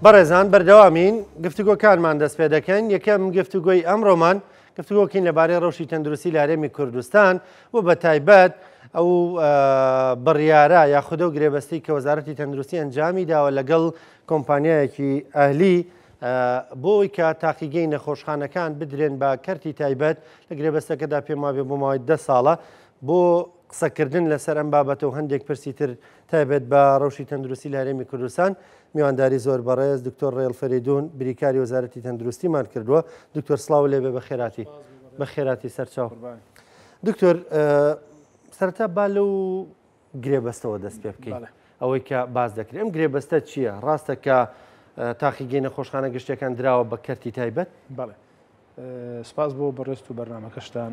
بەڕێزان بەردەوامین گفتوگۆکانمان دەست پێ دەکەین. یەکەم گفتوگۆی ئەمڕۆمان گفتوگۆکین لەبارەی ڕەوشی تەندروستی لە هەرێمی کوردستان و بە تایبەت ئەو بڕیارە یاخودە و گرێبەستی کە وەزارەتی تەندروستی ئەنجامی داوە لەگەڵ کۆمپانیایەکی ئەهلی بۆی کە تاقیگەی نەخۆشخانەکان بدرێن بە کەرتی تایبەت لە گرێبەستەکەدا پێم وابێ بۆ ماوەی 10 ساڵە بۆ قسەکردن لەسەر ئەم بابەتە و هەندێک پرسی تر تایبەت بە ڕەوشی تەندروستی لە هەرێمی کوردستان میوانداری زۆر بەڕێز دکتۆر ڕێڵ فەریدون بریکاری وەزارەتی تەندروستیمان کردووە. دکتۆر سڵاو لێبێ بە خێراتی بە خێراتی سەرچاو. دکتۆر سەرەتا با لەو گرێبەستەوە دەست پێ بکەین ئەوەی کە باز دەکرێت. ئەم گرێبەستە چییە؟ ڕاستە کە تاقیگەی نەخۆشخانە گشتەکان دراوە بە کەرتی تایبەت؟ بەڵێ سپاس بۆ بەڕێست و بەرنامەکەشتان.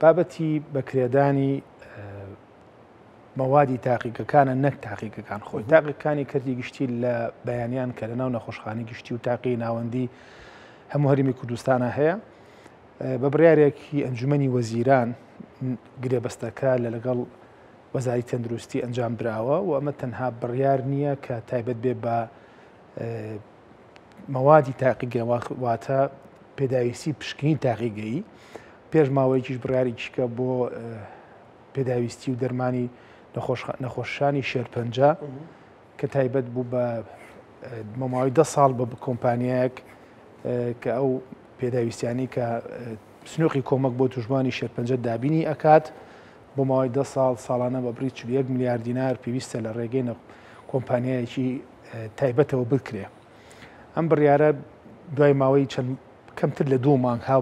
بابەتی بەکرێدانی مەوادی تاقیگەکانە نەک تاقیگەکان خۆی تاقیەکانی کەرتی گشتی لە بەیانیان کە لەناو نەخۆشخانەی گشتی و تاقی ناوەندی هەموو هەرێمی کوردستانە هەیە. بە بڕیارێکی ئەنجومەنی وەزیران گرێبەستەکە لە لەگەڵ وەزارەتی تەندروستی ئەنجام براوە و ئەمە تەنها بڕیار نییە کە تایبەت بێ بە مەوادی تاقیگە واتە پێداویستی پشکنی تاقیگەیی پێش ماوەیەکیش بڕیارێکیکە بۆ پێداویستی و دەرمانی نەخۆشانی شێرپەنجە کە تایبەت بوو بە مەماوەی 10 ساڵ بە کۆمپانیایەک کە ئەو پێداویستیانی کە سنووقی کۆمەک بۆ توژمانی شێرپەنجە دابینی ئەکات بۆ ماوەی 10 ساڵ ساڵانە بە بڕی 41 میلیارد دینار پێویستە لە ڕێگەی کۆمپانیایەکی تایبەتەوە بکرێ. ئەم بڕیارە دوای ماوەی چەند کەمتر لە 2 مانگ هاو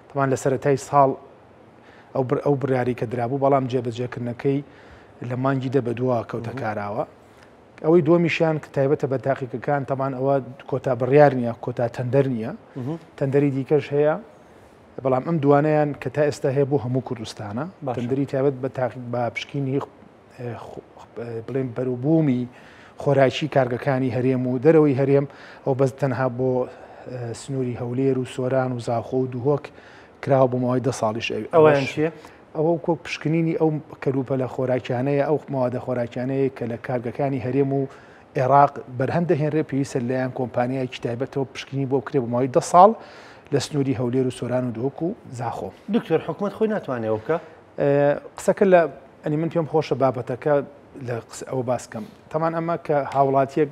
تەمان لە سەرەتای ساڵ ئەو بڕیاری کە درابوو بەڵام جێبەجێکردنەکەی لە مانگی دە بە دووە کەوتە کاراوە. ئەوەی دووەمیشیان کە تایبەتە بە تاقیەکان تەمان ئەوە کۆتا بڕیار نییە کۆتا تەندەر نییە تەندەری دیکەش هەیە بەڵام ئەم دوانەیان کە تا ئێستا هەیە بۆ هەموو کوردستانە تەندەری تایبەت بە پشکینی بڵێن بەروبوومی خۆراکی کارگەکانی هەرێم و دەرەوەی هەرێم ئەو بەس تەنها بۆ سنووری هەولێر و سۆران و زاخۆ و دووهۆک کراوە بۆ ماوەی 10 ساڵیش. ئەویان چییە؟ ئەوە کۆ پشکنینی ئەو کەلوپە لە خۆراکیانەیە ئەو ماوەدە خۆراکیانەیە کە لە کارگەکانی هەرێم و عێراق بەرهەم دەهێنرێ پێویستە لەلایەن کۆمپانیایەکی تایبەتەوە پشکنی بۆ بکرێ بۆ ماوەی 10 ساڵ لە سنووری هەولێر و سۆران و دووهۆک و زاخۆ. دکتۆر حکوومەت خۆی ناتوانێت ئەو بکە؟ قسەکە لە ئەنی من پێم خۆشە بابەتەکە لە ئەوە باسکەم تەمان ئەمە کە هاوڵاتیەک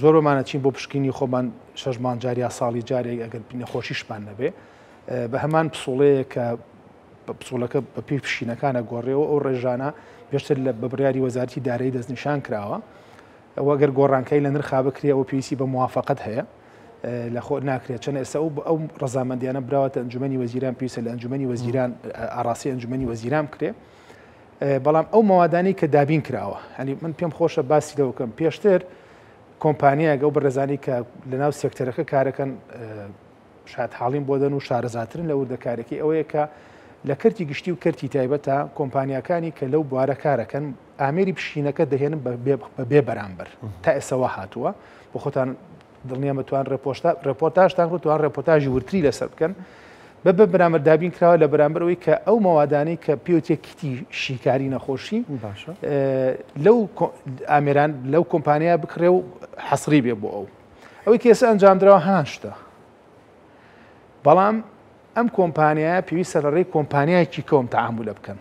زۆرمانە چین بۆ پشکنی خۆمان 6 مان جاریا ساڵی جارێک ئەگەر نەخۆشیشمان نەبێ بە هەمان پسوڵەیە کە پسوڵەکە بە پێی پشینەکانە گۆڕێەوە ئەو ڕێژانە پێشتر لە بەبڕیاری وەزارەتی دارایی دەستنیشان کراوە ئەوە گەر گۆڕانکەی لە نرخا بکرێ ئەوە پێویستی بە موافقەت هەیە لە خۆ ناکرێت چەند ئێستا ئەو ڕەزامەندیانە براوەتە ئەنجومەنی وەزیران پێویستە لە ئەنجومەنی وەزیران ئاڕاستی ئەنجومەنی وەزیران بکرێ بەڵام ئەو مەوادانی کە دابین کراوە هەنی من پێم خۆشە باسی لەوکەم پێشتر کۆمپانیایەک ئەو بەڕێزانی کە لەناو سێکتەرەکە کارەکەن شاد حاڵیم بۆ دەن و شارەزاترن لە وردەکارێکی ئەوەیە کە لە کەرتی گشتی و کەرتی تایبەتە کۆمپانیەکانی کە لەو بوارە کارەکەن ئامێری پشینەکە دەهێنن بە بێ بەرامبەر تا ئێسەوە هاتووە بۆ خۆتان دڵنیامە توان ڕێپۆرتاژتان توان ڕێپۆرتاژی ورتری لەسەر بکەن بە بەرامبەر دابین کراوە لە بەرامبەرەوەی کە ئەو مەوادانەی کە پێوتێکیتی شیکاری نەخۆشی لەو ئامێران لەو کۆمپانیا بکڕێ و حەسری بێ بۆ ئەوەی کێسە ئەنجامدراوە هانشتە بەڵام ئەم کۆمپانیایە پێویستە لە ڕێی کۆمپانیایکی کەوم تەعامولە بکەن.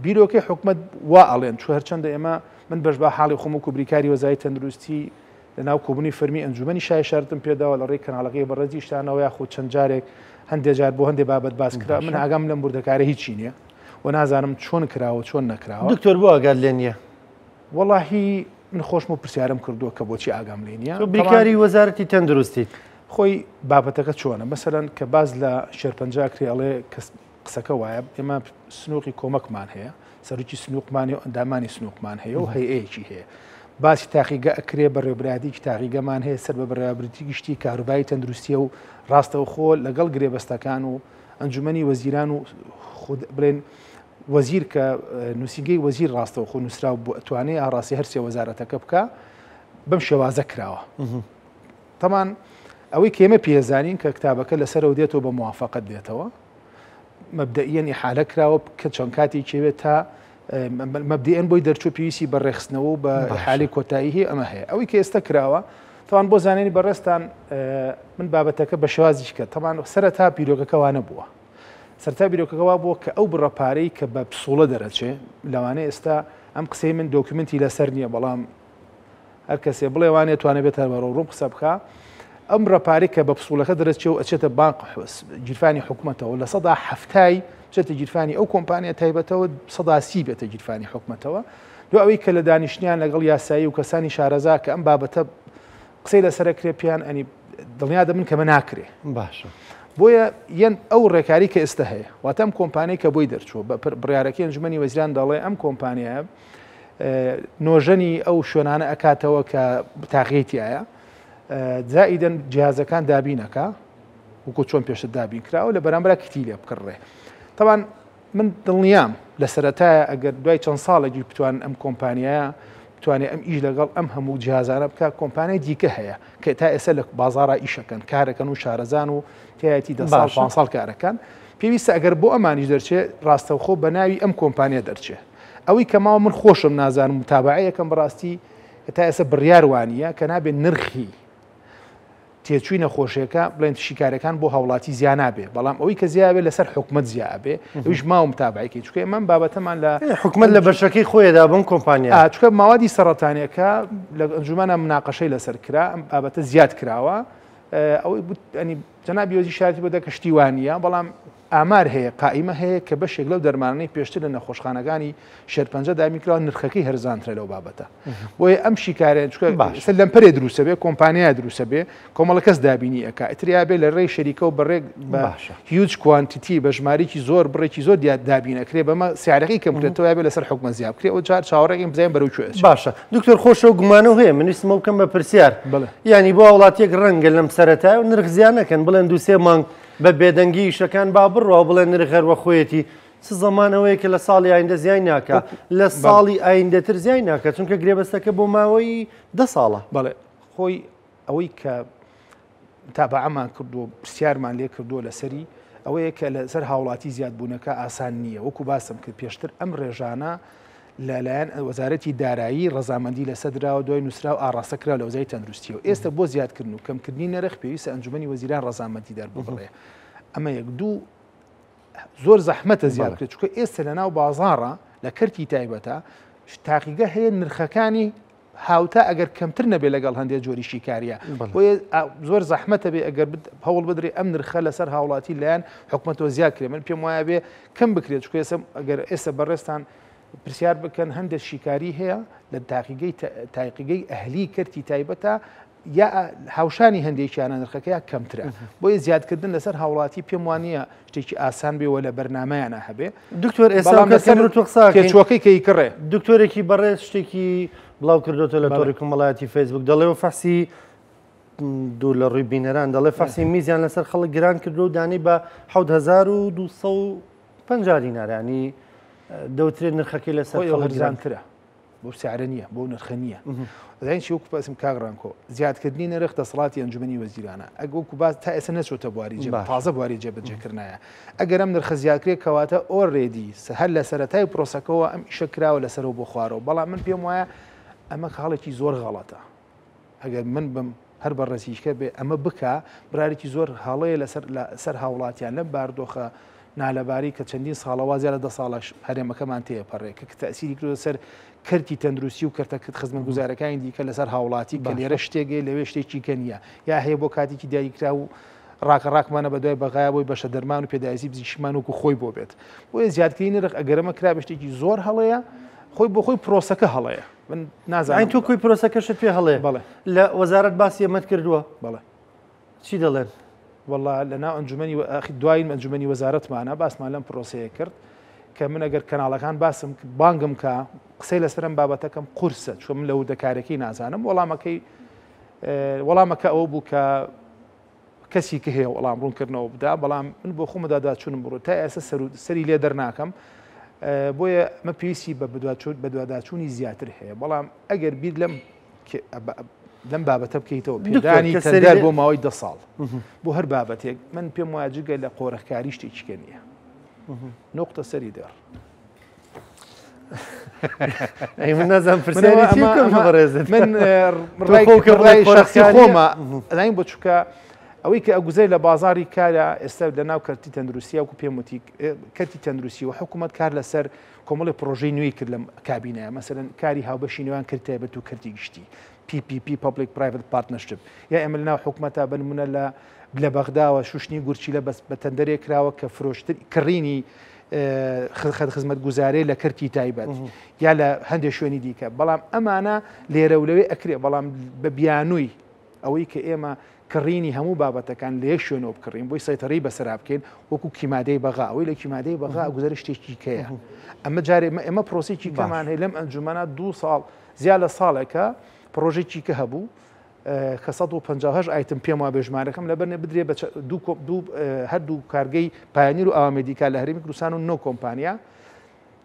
بیرۆکەی حکومەت وا ئەڵێن چوە هەرچەندە ئێمە من بەش بە حاڵی خۆم و بریکاری وەزارەتی تەندروستی لەناو کۆبوونی فەرمی ئەنجومەنی شای شارتم پێداوە لە ڕێی کەناڵەکەی بەڕێزی شتانەوە یاخۆ چەند جارێک هەندێک جار بۆ هەندێک بابەت باس کرا من ئاگام لەم بوردەکارە هیچی نییە و نازانم چۆن کراوە چۆن نەکراوە. دکتۆر بۆ ئاگات لێ نییە؟ وەڵاهی من خۆشم و پرسیارم کردووە کە بۆچی ئاگام لێ نییە. بریکاری وەزارەتی تەندروستی خۆی بابەتەکە چۆنە مەسەرەن کە باز لە شێرپەنجاکری ئەڵێ قسەکە وایە ئێمە سنووقی کۆمەکمان هەیە سەرروکی سنووقمانی و ئەندامانی سنووقمان هەیە و هەیەیەکی هەیە باسی تاقیگە ئەکرێ بە ڕێبرادیکی تاقیگەمان هەیە سەر بە بەڕێوەبرێتی گشتی کاروباری تەندروستیە و ڕاستەوە خۆ لەگەڵ گرێبەستەکان و ئەنجومەنی وەزیران و بڵێن وەزیر کە نووسینگەی وەزیر ڕاستەوە خۆ نووسرا بۆ ئەتوانێت ئاڕاستی هەرسێ وەزارەتەکە بکە بەم شێوازە کراوە. تەمان ئەوەی کێمە پێزانین کە کتابەکە لەسەرەوە دێتەوە بە موافقەت دێتەوە مەبدەئیەن ئیحالە کراوە کە چەند کاتێک کێوێت تا مبدئيا بۆی دەرچوو پێویستی بەڕێخستنەوە و بە حالی کۆتایی هەیە ئەمە هەیە ئەوەی کە ئێستا کراوە تەوان بۆ زانینی بەڕێستان من بابەتەکە بە شێوازیش کرد تەمان سەرەتا بیرۆکەکەوانە بووە سەرتا بیرۆکەکەەوە بووە کە ئەو بڕەپارەی کە بە پسوڵە دەرەچێ لەوانەیە ئێستا ئەم قسەی من دۆکیومنتی لەسەر نییە بەڵام هەر کەسێ بڵێ وانێت توانێت بێتە بەڕۆڕوم قسە بکە ئەم ڕەپارەی کە بە پسوڵەکە دەرەچێ و ئەچێتە بانک گیرفانی حکوومەتەوە لە سەدا هەفتای بچێتە گیرفانی ئەو کۆمپانیا تایبەتەوە سەدا سی بێتە گیرفانی حکوومەتەوە دو ئەوەی کە لە دانیشتیان لەگەڵ یاسایی و کەسانی شارەزا کە ئەم بابەتە قسەی لەسەر کرێپیان ئەنی دڵنیا دەبن کەمە ناکرێ باشە بۆیە یەن ئەو ڕێکاری کە ئێستا هەیە واتە ئەم کۆمپانیای کە بۆی دەرچووە بە بڕیارەکەی ئەنجومەنی وەزیران دەڵێ ئەم کۆمپانیایە نۆژەنی ئەو شوێنانە ئەکاتەوە کە تاقیەتیایە زائیدەن جیهازەکان دابینەکە وەکو چۆن پێشتر دابین کراوە لە بەرامبەر کتی لێ بکڕێ طبعاً من دڵنیام لە سەرەتایە ئەگەر دوای چەند ساڵێکی بتوان ئەم کۆمپانیایە بتوانێت ئەم ئیش لەگەڵ ئەم هەموو جیهازانە بکە کۆمپانیای دیکە هەیە کە تا ئێستا لە بازاڕا ئیشەکەن کارەکەن و شارەزان و تایەتی 10 ساڵ کارەکان پێویستە ئەگەر بۆ ئەمانیش دەرچێت ڕاستەوخۆ بە ناوی ئەم کۆمپانیا دەرچێت ئەوەی کەماوە من خۆشم نازانم متابعەیەکەم بەڕاستی کە تا ئێستا بڕیاروانیە کە نابێت نرخی تێچووی نەخۆشیەکە بڵێن شیکارەکان بۆ هاوڵاتی زیانابێ بەڵام ئەوەی کە زیابێت لەسەر حکومت زیابێ ئەوش ماوە متابعەکەی چکە من بابەتەمان لە حکومت لە بەشەکەی خۆیدا بم کۆمپانیا چکە ماوادی سەرەتانیەکە لە ئەنجومەنە مناقەشەی لەسەر کرا ئەم بابەتە زیاد کراوە ئەوەی ئەنی جەنابی وەزیر شارەتی بۆ دەکە شتیوانیە بەڵام ئامار هەیە قائیمە هەیە کە بەشێک لەو دەرمانەی پێشتر لە نەخۆشخانەکانی شێرپەنجە دامیکراوە نرخەکەی هەرزانترە لەو بابەتە بۆیە ئەم شیکارێن چکە لەمپەرێ دروسە بێ کۆمپانیا دروسە بێ کۆمەڵە کەس دابینی ئەکا ئەتریا بێ لە ڕێی شەریکە و بەڕێک بە هیوج کوانتیتی بە ژمارەی زۆر بڕێکی زۆر دابینەکرێ بەمە سیارەکەی کەم بکرێتەوە بێ لەسەر حکومە زیاب کرێ و جار چاوەڕێکی بزانین بەرەو کوێ باشە دکتۆر خۆشە و گومانە هەیە منیستمە بکەم بە پرسیار ینی بۆ وڵاتێک ڕەنگە لەم سەرەتای و نرخ زیان نەکەن بڵێن دووسێ مانگ بە بێدەنگی شەکان با بڕەوە بڵێن نرخەروە خۆیەتی چ زەمانەوەیە کە لە ساڵی ئایندە زیان ناکە لە ساڵی ئایندەتر زیان ناکە چونکە گرێبەستەکە بۆ ماوەی 10 ساڵە بەڵێ خۆی ئەوەی کە تابعەمان کردو پرسیارمان لێ کردووە لەسەری ئەوەیە کە لەسەر هاوڵاتی زیادبوونەکە ئاسان نییە وەکو باسم کرد پێشتر ئەم ڕێژانە لەلایەن وەزارەتی دارایی ڕەزامەندی لەسەردراوە دوای نووسرا و ئاڕاستەکرا لە وەزای تەندروستیەوە ئێستا بۆ زیادکردن و کەمکردنی نرخ پێویستە ئەنجومەنی وەزیران ڕەزامەندی دەر بڵێ ئەمە یەک دوو زۆر زەحمەتە زیاد کرد چونکە ئێستا لە ناو بازاڕە لە کەرتی تایبەتە تاقیگە هەیە نرخەکانی هاوتا ئەگەر کەمتر نەبێ لەگەڵ هەندێک جۆری شیکاریە بۆیە زۆر زەحمەتە بێ ئەگەر هەوڵ بدرێ ئەم نرخە لەسەر هاوڵاتی لایەن حکومەتەوە زیاد کرێ من پێم وایە بێ کەم بکرێت چونکە ئەگەر ئێستا بەڕێستان پرسیار بکەن هەندێک شیکاری هەیە لە تاقیگەی ئەهلی کەرتی تایبەتە یا هاوشانی هەندێکیانە نرخەکەی کەمترە بۆیە زیادکردن لەسەر هاوڵاتی پێم وانە شتێکی ئاسان بێەوە لە بەرنمەیانە هەبێ دکتۆر ئێستا کەی کڕێ دکتۆرێکی بەڕێز شتێکی بڵاو کردوتە لە تۆڕی کۆمەڵایەتی فەیسبوک دەڵێەوە فەحسی دوو لە ڕووی بینەران دەڵێ فەحسی میزیان لەسەر خەڵک گران کردو و دانی بە 7250 دینارانی دەوترێت نرخەکەی لەسەر هەرزانترە بۆ سیارە نییە بۆ نرخە نییە داین چی وەکو باسم کاغڕانکۆ زیادکردنی نرخ دەسەڵاتی ئەنجومەنی وەزیرانە ئەگەوکو باز تا ئێستا نەچۆتە بواری تازە بواری جێبەجێکردنایە ئەگەر ئەم نرخە زیادکرێت کەواتە ئۆڕێدی هەر لە سەرەتای پرۆسەکەەوە ئەم ئیشە کراوە لەسەرەوە بۆ خوارەوە بەڵام من پێم وایە ئەمە خاڵێکی زۆر غەڵەتە ئەگەر من بم هەر بە ڕێزیشکە بێ ئەمە بکە برارێکی زۆر هاڵەیە لەسەر هاوڵاتیان لەم باردۆخە نالەباری کە چەندین ساڵەوە زیادە 10 ساڵش هەرێمەکەمان تێپەڕێ کە تەسیری کردو سەر کەرتی تەندروستی و کەرتەکەت خزمەت گوزارەکانی دیکە لەسەر هاوڵاتی کە لێرە شتێگەی لەوێ شتێکی کە نییە یا هەیە بۆ کاتێکی دیاریکرا و ڕاکەڕاکمانە بە دوای بەغایە بۆی بەشە دەرمان و پێداویستی بزیشمان وکو خۆی بۆ بێت بۆیە زیادکردنی نرخ ئەگەرەمە کرا بە شتێکی زۆر هەڵەیە خۆی بۆ خۆی پرۆسەکە هەڵەیە من نازانین تۆ کوی پرۆسەکەشت پێ هەڵەیە بەڵێ لە وەزارەت باسی ئەمەت کردووە بەڵێ چی دەڵێن والله لە ناو ئەنجومەنی دوایین ئەنجومەنی وەزارەتمانە باسمان لەم پرۆسەیە کرد کە من ئەگەر کەناڵەکان باسم بانگم کە قسەی لەسەرم بابەتەکەم قورسە چۆن من لە وردەکارێکی نازانم وەڵامەکە ئەوە بوو کە کەسی کە هەیە وەڵام ڕوونکردنەوە بدا بەڵام من بۆ خۆمەدا داچوونم بڕۆ تا ئێستا سەری لێ دەرناکەم بۆیە مە پێویستی بە دوواداچوونی زیاتر هەیە بەڵام ئەگەر بیر لەم بابەتە بکەیتەوە پێدانی تەندەر بۆ ماوەی 10 ساڵ بۆ هەر بابەتێک من پێم وایە جگە لە قۆرەخکاری شتێکیکە نییە نقطە سەری دەر ئەی من نازانم پرسیاری چی بکەم بەڕێزت من ڕای شخصی خۆمە ئەڵین بۆ چووکە ئەوەی کە ئەگوزەر لە بازاری کارە ئێستا لە ناو کەرتی تەندروستی وەکو پێم وتی کەرتی تەندروستی و حکوومەت کار لەسەر کۆمەڵی پرۆژەی نوێی کرد لە کابینەیە مەسەرەن کاری هاوبەشی نێوان کرد تایبەت و کەرتی گشتی PPP Public Private Partnership یا ئێمە لە ناو حکوومەتە بنمونە لە بەغداوە شوشنی گورچی لە بە تەندەرێ کراوە کە فرۆشتر کڕینی خزمەت گوزارەی لە کەرتی تایبەت یا لە هەندێک شوێنی دیکە بەڵام ئەمانە لێرە و لەوێ ئەکرێ بەڵام بە بیانووی ئەوەی کە ئێمە کڕینی هەموو بابەتەکان لە یەک شوێنەوە بکڕین بۆی سەیتەڕی بەسەرا بکەین وەکو کیمادەی بەغا ئەوەی لە کیمادەی بەغا گوزەر شتێکی کەیە ئەمە جارێ ئێمە پرۆسێکی کەمان هەیە لەم ئەنجومەنە 2 ساڵ زیاد لە ساڵێکە پرۆژێکی کە هەبوو کە 150 ئایتم پێم وا بێژمارەکەم لەبەرنێ بدرێ بە هەردوو کارگەی پایانیر و ئاوامێدیکا لە هەرێمی کوردستان و 9 کۆمپانیا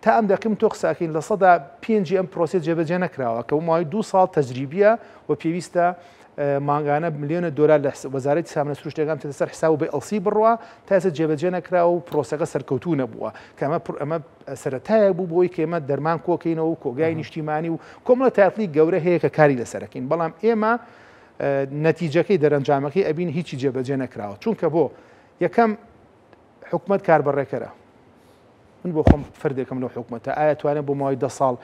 تا ئەم دەکەم تۆ قساکەین لە 5 ئەم پرۆسێ جێبەجێ نەکراوە کە ماوەی 2 ساڵ تەجریبیە و پێویستە ماگانە ملیۆنە دۆلار لە وەزارەتی سامانە سروشتیەکان تێسەر حساب بە ئەلسی بڕوە تا ئێستا جێبەجێ نەکراوە و پرۆسەکە سەرکەوتوو نەبووە کە ئەمە سەرەتایە بوو بۆی کە ئێمە دەرمان کۆکەینەوە و کۆگای نیشتیمانی و کۆمەڵە تایپلی گەورە هەیە کە کاری لەسەرەکەین بەڵام ئێمە نەتیجەکەی دەرەنجامەکەی ئەبین هیچی جێبەجێ نەکراوە چونکە بۆ یەکەم حکوومەت کاربڕێکەرە من بۆ خۆم فردێکم لەو حکوومەتە ئایا توانێت بۆ ماوەی 10 ساڵ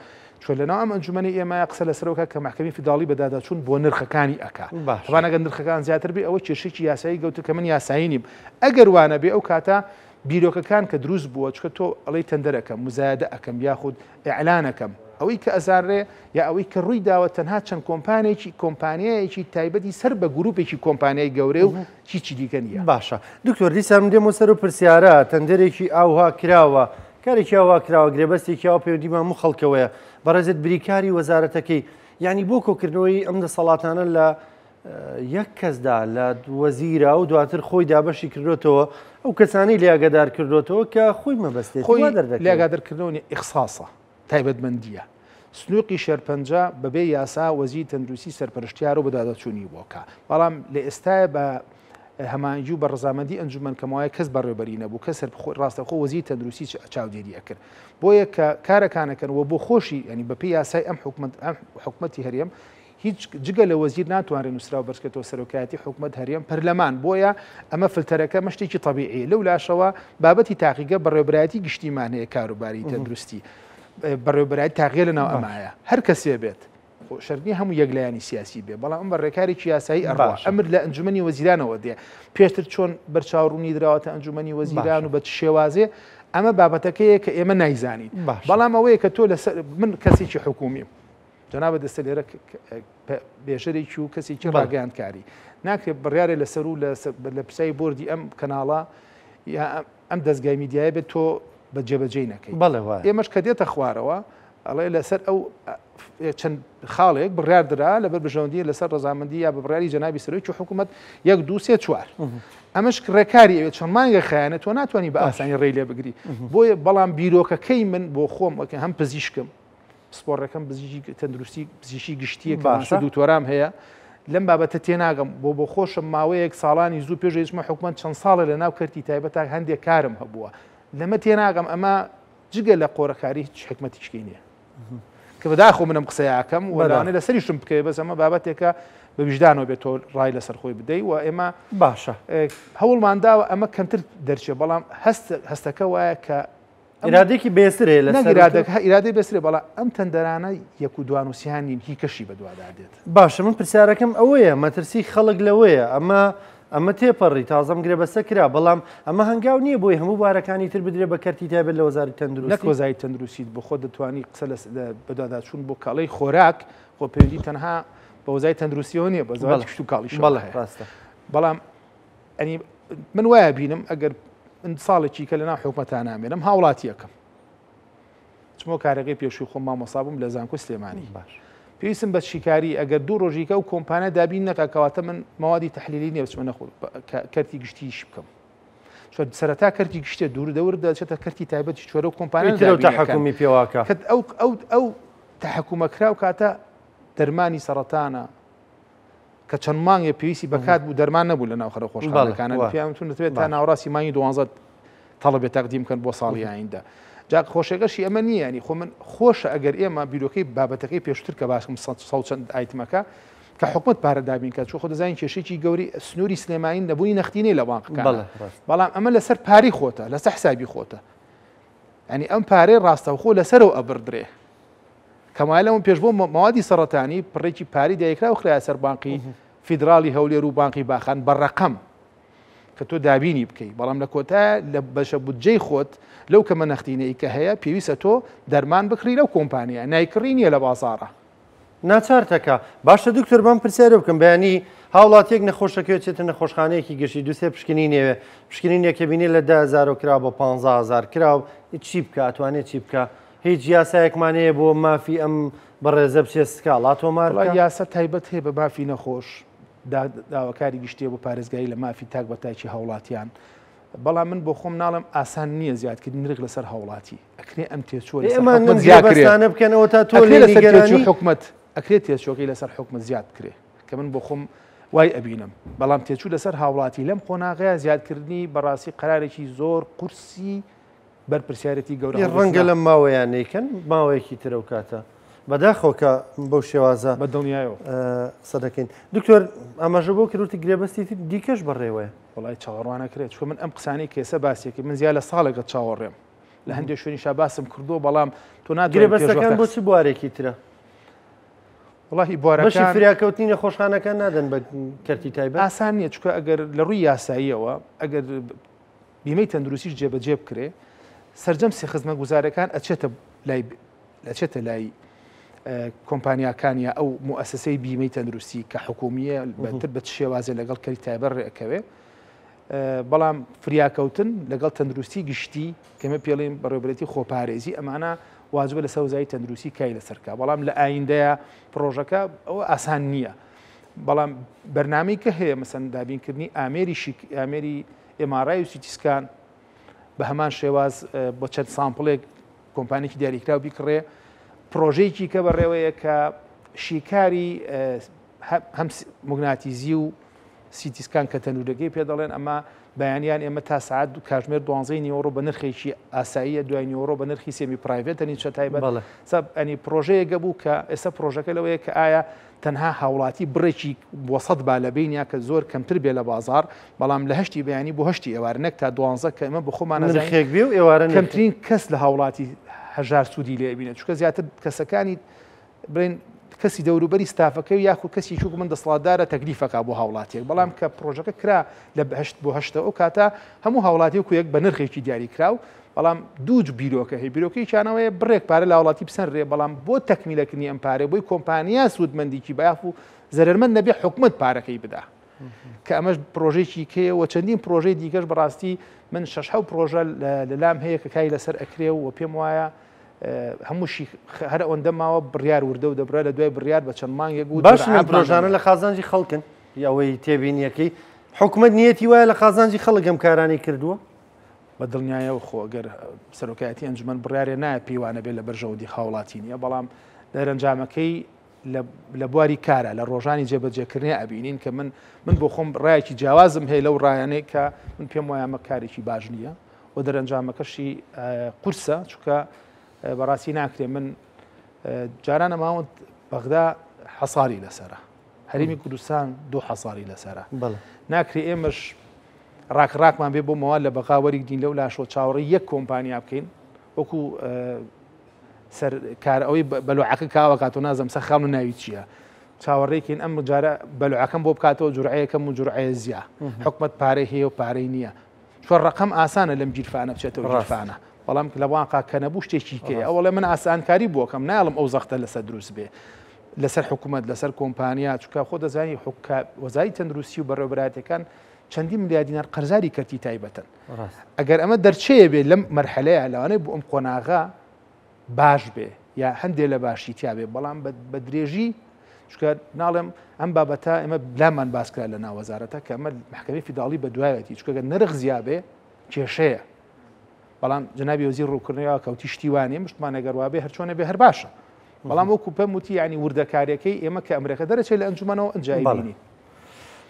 چۆن لەناو ئەم ئەنجومەنی ئێمە قسە لەسەرەوەکە کە محکەمی فیداڵی بەداداچوون بۆ نرخەکانی ئەکا توان ئەگەر نرخەکان زیاتر بێ ئەوە کێشەی یاسایی گەوتە کە من یاسایی نیم ئەگەر وانە بێ ئەو کاتە بیرۆکەکان کە دروست بووە چکە تۆ ئەڵەی تەندەرەکەم مزایدە ئەەکەم یاخود ئیعلانەکەم ئەوەی کە ئەزارڕێ یا ئەوەی کە ڕووی داوە تەنها چەند کۆمپانیایەکی تایبەتی سەر بە گروپێکی کۆمپانیای گەورەی و هیچی دیکە نییە باشە دکتۆر دیسان دێمە سەر و پرسیارە تەندەرێکی ئاوها کراوە کارێکی ئاوا کراوە گرێبەستێکی ئاو پەیوەندیمان و خەڵکەوەیە بەڕێزت بریکاری وەزارەتەکەی یعنی بۆ کۆکردنەوەی ئەم دەسەڵاتانە لە یەک کەسدا لە وەزیرە و دواتر خۆی دابەشی کردوێتەوە ئەو کەسانی لێگەدار کردوێتەوە کە خۆی مەبەستێت خۆی لێگادرکردنەوەی ئیخساسە تایبەتمەندیە سنووقی شەرپەنجە بەبێ یاسا وەزیری تەندروستی سەرپەرشتیار و بەدادەچوونی بۆکە بەڵام لە ئێستاە بە هەمانگی و بە ڕزامەندی ئەنجومەن کەماوەیە کەس بەڕێوەبەری نەبوو کە ڕاستەخۆ وەزیری تەندروستی چاودێری ئەکرد بۆیە کە کارەکانەکەنەوە بۆ خۆشی ینی بەپی یاسای ئەم حکوومەتی هەرێم هیچ جگە لە وەزیر ناتوانێت نووسراو بەرزکەوتەوە سەرۆکایەتی حکوومەت هەرێم پەرلەمان بۆیە ئەمە فلتەرەکە مەشتێکی طبیعی لەو لاشەوە بابەتی تاقیگە بەڕێوەبەرایەتی گشتیمان هەیە کاروباری تەندروستی بەڕێوەبەرایەتی تاغیە لەناو ئەمایە هەر کەسێ بێت شەرنی هەموو یەکلایانی سیاسی بێ بەڵام ئەم بەڕێکارێکی یاسایی ئەڕوا ئەمر لە ئەنجومەنی وەزیرانەوە دێ پێشتر چۆن بەرچاوڕوونی دراوەتە ئەنجومەنی وەزیران و بە شێوازێ ئەمە بابەتەکەیە کە ئێمە نایزانین بەڵام ئەوەیە کە تۆ من کەسێکی حکومیم جەنابە دەستە لێرە بێژەرێکی و کەسێکی ڕاگەیاندکاری ناکرێت بڕیارێ لەسەر و لە پرسای بردی ئەم کەناڵە یا ئەم دەستگای میدیایە بێت تۆ بە جێبەجێ نەکەی ئێمەش کە دێتە خوارەوە ئەڵێ لەسەر ئەو چەند خاڵێک بڕیار درا لەبەر بژەوندی لەسەر ڕزامەندی یا بەڕیاری جەنابی سەرۆکی حکوومەت 1 2 3 4 ئەمەش ڕێکاری ئەوێت چەند مانگە خیانە تۆ ناتوانانی بە ئاسانی ڕێی لێ بگری بۆیە بەڵام بیرۆکەکەی من بۆ خۆم وەکە هەم پزیشکم سپۆڕەکەم تەندروستی پزیشکی گشتیە کە دوکتۆرام هەیە لەم بابەتە تێناگەم بۆ خۆشم ماوەیەک ساڵانی زوو پێش هیچمە حکوومەت چەند ساڵە لە ناو کەرتی تایبەت تا هەندێک کارم هەبووە لەمە تێناگەم ئەمە جگە لە قۆڕەکاری هیچ حکمەتیشکی نییە کە بەداخۆ منم قسەیاکەم وەدانێ لەسەریشم بکەێ بەس ئەمە بابەتێکە بە وجدانەوە بێت تۆ ڕای لەسەر خۆی بدەیت و ئێمە باشە هەوڵمانداوە ئەمە کەمتر دەرچێت بەڵام هەستەکە وایە کە ئیرادێکی بێسرێ لە ئیرادەی بەسرێ بەڵام ئەم تەندەرانە 1 و 2 نووسیان هی کەشی بەدووادا دێت باشە من پرسیارەکەم ئەوەیە مەترسی خەڵک لەوەیە ئەمە تێپەڕی تازەم گرێبەستە کرا بەڵام ئەمە هەنگاو نییە بۆی هەموو بارەکانی تر بدرێ بە کەرتی تایبەت لە وەزاری تەندروستی نەک وەزاری تەندروستیت بۆ خۆ دەتوانی قسە بەداداچوون بۆ کاڵەی خۆراک خۆ پەیوەندی تەنها بە وەزاری تەندروستیەوە نییە بە زەواج کشت و کاڵیش ڕاستە بەڵام ئەنی من وایە بینم ئەگەر ساڵێکی کە لەناو حکوومەتان نامێنم هاوڵاتیەکەم چمۆ کارەکەی پێشووی خۆم مامۆسابووم لە زانکۆ سلێمانی باش پێویستم بە شیکاری ئەگەر 2 ڕۆژیکە و کۆمپانە دابین نەکەکەواتە من ماوادی تەحلیلی نییە بچمە نەخۆ کەرتی گشتیش بکەم چۆن سەرەتا کەرتی گشتێ دوور دەچێتە کەرتی تایبەتی چۆرە و کۆمپانیا تەحکومی پێواکە ئەو تەحکومەکراو کاتە دەرمانی سەرەتانە کە چەند مانگێ پێویستی بەکات بوو دەرمان نەبوو لە ناوخەرە خۆشحاڵەکانە پیاوتون دەتوێت تا ناوڕاستی مانگی 12 تەڵەبێت تەقدیم بکەن بۆ ساڵی ئایندا جاک خۆشێگەشی ئەمە نییە ینی خۆ من خۆشە ئەگەر ئێمە بیرۆکەی بابەتەکەی پێشتر کە باشم چەند ئایتمەکە کە حکومت پارەدابین کە چۆ خۆ دەزانین کێشێکی گەوری سنووری سلێمانی نەبوونی نەختینەی لە بانکەکان بەڵام ئەمە لەسەر پاری خۆتە لەسەر حسابی خۆتە ینی ئەم پارەی ڕاستەوخۆ لەسەرەوە ئەبردرێ کەمایلەوە پێش بۆ مەوادی سەرەتانی پڕێکی پاری دایکرا و خلای سەر بانقی فیدرالی هەولێر و بانقی باخان بەڕەقەم کە تۆ دابینی بکەیت بەڵام لە کۆتایە لە بەشە بودجەی خۆت لەو کەمە نەختینەی کە هەیە پێویستە تۆ دەرمان بکڕی لەو کۆمپانیا نایکڕی نییە لە بازاڕە ناچارتەکە باشە دکتۆر بام پرسیارە بکەم بەیانی هاوڵاتیەک نەخۆشەکە چێتە نەخۆشخانەیەکی گەشتی دووسێ پشکنی نێوێ پشکنینێکە بینی لە 10,000 کرا بە 15,000 کرا چی بکە ئەتوانێت چی بکە هیچ یاسایەکمانەیە بۆ مافی ئەم بەڕێزە بچێت سکاڵاتۆ مارە یاسا تایبەت هەیە بە مافی نەخۆش داواکاری گشتێ بۆ پارێزگایی لە مافی تاک بە تاکی هاوڵاتیان بەڵام من بۆ خۆم ناڵم ئاسان نییە زیادکردنی نرخ لەسەر هاوڵاتی ئەکرێ ئەم تێچوە ئێمەزیابستانە بکەنەوە تا تۆ حکومت ئەکرێت تێچۆکەی لەسەر حکومت زیاد بکرێ کە من بۆ خۆم وای ئەبینم بەڵام تێچوو لەسەر هاوڵاتی لەم قۆناغەیە زیادکردنی بەڕاستی قرارێکی زۆر قورسی بەرپرسیارەتی گەورە ڕەنگە لەم ماوەیان نیکەن ماوەیەکی ترە و کاتە بەداخۆکە بەو شێوازە بە دڵنیایەوە سەدەکەین دکتۆر ئەمەژە بۆ کروتی گرێبەستی دیکەش بەڕێوەیە وڵای چاوەڕوانەکرێت چۆ من ئەم قسانەی کێسە باسیێکی من زیاد لە ساڵێکە چاوەڕێم لە هەندێک شوێنی شاباسم کردو بەڵام تۆ ناگرێبەستەکان بۆچی بوارێکی ترە وڵی بوارەکان فریاکەوتنی نەخۆشخانەکان نادەن بە کەرتی تایبەت ئاسان نییە چکە ئەگەر لە ڕووی یاساییەوە ئەگەر بیمەی تەندروستیش جێبەجێ بکرێ سەرجەم سێ خزمە گوزارەکان ئەچێتە لای کۆمپانیاکانیا ئەو مؤسسەی بیمەی تەندروستی کە حکومیە بەتر بە شێوازە لەگەڵ کەری تایبەت ڕێکەوێ بەڵام فریاکەوتن لەگەڵ تەندروستی گشتی کەمە پێڵێن بەڕێوەبرێتی خۆپارێزی ئەمانە واجبە لە سەوزایی تەندروستی کای لەسەرکە بەڵام لە ئایندەیە پرۆژەکە ئەوە ئاسان نییە بەڵام بەرنامەی کە هەیە مەسەن دابینکردنی ئامێری ئێمارای و سیتیسکان بە هەمان شێواز بۆ چەند سامپڵێک کۆمپانیێکی دیاریکراو بیکڕێ پرۆژەیەکی کە بەڕێوەیە کە شیکاری هەم موگناتیزی و سیتیسکان کە تەنورەکەی پێ دەڵێن ئەمە بەیانیان ئێمە تا سعات کاتژمێر 12 نیوەڕۆ بە نرخێکی ئاساییە دوای نیوەڕۆ بە نرخی سێمی پرایڤێتەنی چە تایبەت ئەنی پرۆژەیەگە بوو کە ئێستا پرۆژەکە لەوەیە کە ئایا تەنها هاوڵاتی بڕێکی بۆ 100 با لەبینیا کە زۆر کەمتر بێ لە بازار بەڵام لە هەشتی بەیانی بۆ هەشتی ئێوارە نەک تا 12 کە ئێمە بە خۆمان نرخێک بێ و ئێوارە کەمترین کەس لە هاوڵاتی هەژار سوودی لێ بینێت چونکە زیاتر کەسەکانی برێن کەسی دەوروبەری ستافەکە یاخو کەسی چووک من دەسڵاتدارە تەکلیفەکە بۆ هاوڵاتیەک بەڵام کە پرۆژەکە کرا لە هەشت بۆ هەشتە ئەو کاتە هەموو هاوڵاتی و یەک بە نرخێکی دیاری کراو بەڵام دووج بیرۆکە هەیە بیرۆکەی چانەوەیە بڕێک پارە لە وڵاتی بسەنرێ بەڵام بۆ تەکمیلەکردنی ئەم پارێ بۆی کۆمپانیا سوودمەندێکی بەیاف و زەرمەند نەبێ حکومت پارەکەی بدا کە ئەمەش پرۆژێکی کەیەوە چەندین پرۆژەی دیکەش بەڕاستی من 6 پرۆژە لەلام هەیە کە کای لەسەر ئەکرێ و پێم وایە هەمووشی هەر ئەوەندە ماوە بڕیار وردە و دەبرا لە دوای بڕیار بە چەند مانگێک و باش پرۆژانە لە خازانجی خەڵکن یاوەی تێبینیەکەی حکومت نیەتی وایە لە خازانجی خەڵک ئەم کارانی کردووە بە دڵنیایەوە خۆگەر سەرۆکایەتی ئەنجومەن بڕیارێ نایە پێیوانە بێت لە بەرژەوەدی خاوڵاتی نیە بەڵام دەرەنجامەکەی لە بواری کارە لە ڕۆژانی جێبەجێکردنی ئەبینین کە من بۆ خۆم ڕایەکی جیاوازم هەیە لەو ڕایانەی کە من پێم وایە ئەمە کارێکی باش نییە و دەرەنجامەکەشی قورسە چونکە بەڕاستی ناکرێ من جارانە ماوەند بەغدا حەساری لەسرە هەرێمی کوردستان 2 حەساری لەسرە ناکرێ ئێمەش ڕاکڕاکمان بێ بۆ مەواد لە بەغاوەرێک دین لەو لاشۆ چاوەڕی یەک کۆمپانیا بکەین وەکو کار ئەوەی بەلوعەکە کاوە کاتۆ نازەم سەخان و ناوی چییە چاوەڕێکین ئەم جارە بەلوعەکەم بۆ بکاتەوە جورعەیەکەم و جورعەیە زیە حکومت پارەی هەیە و پارەی نییە چۆن ڕقم ئاسانە لەم جیرفانە بچێتەوە جیرفانە بەڵام لە واقع کە نەبوو شتێکی کەیە ئەوڵێ من ئاسانکاری بووکەم ناڵم ئەو زەختە لەسەر دروست بێ لەسەر حکوومەت لەسەر کۆمپانیا چکە خۆ دەزانی وەزای تەندروستی و بەڕێوەبراتەکان چەندی ملیار دینار قەرزاری کەرتی تایبەتن ئەگەر ئەمە دەرچەیە بێ لەم مەرحەلەیە لەوانەیە بۆ ئەم قۆناغا باش بێ یا هەندێک لە باشی تیا بێ بەڵام بە درێژی چکە ناڵێم ئەم بابەتە ئێمە بلامان باسکرا لە ناوەزارەتە کە ئەمە محکەمەی فیداڵی بە دوایەتی چکەگە نرخ زیابێ کێشەیە بەڵام جنابی وەزیر ڕووکردنەوە کەوتی شتیوانی مشتمان ئەگەر وابێ هەرچۆنە بێ هەر باشە بەڵام وەکو پێم وتی ینی وردەکاریەکەی ئێمە کە ئەمریکا دەرەچێت لە ئەنجومەنەوە ئەنجایی بینی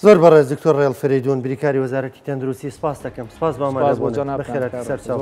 زۆر بەڕێز دکتۆر ڕێڵ فەریدون بریکاری وەزارەتی تەندروستی سپاس دەکەم سپاس بۆ ئەمە بەخێرەتی سەرچاو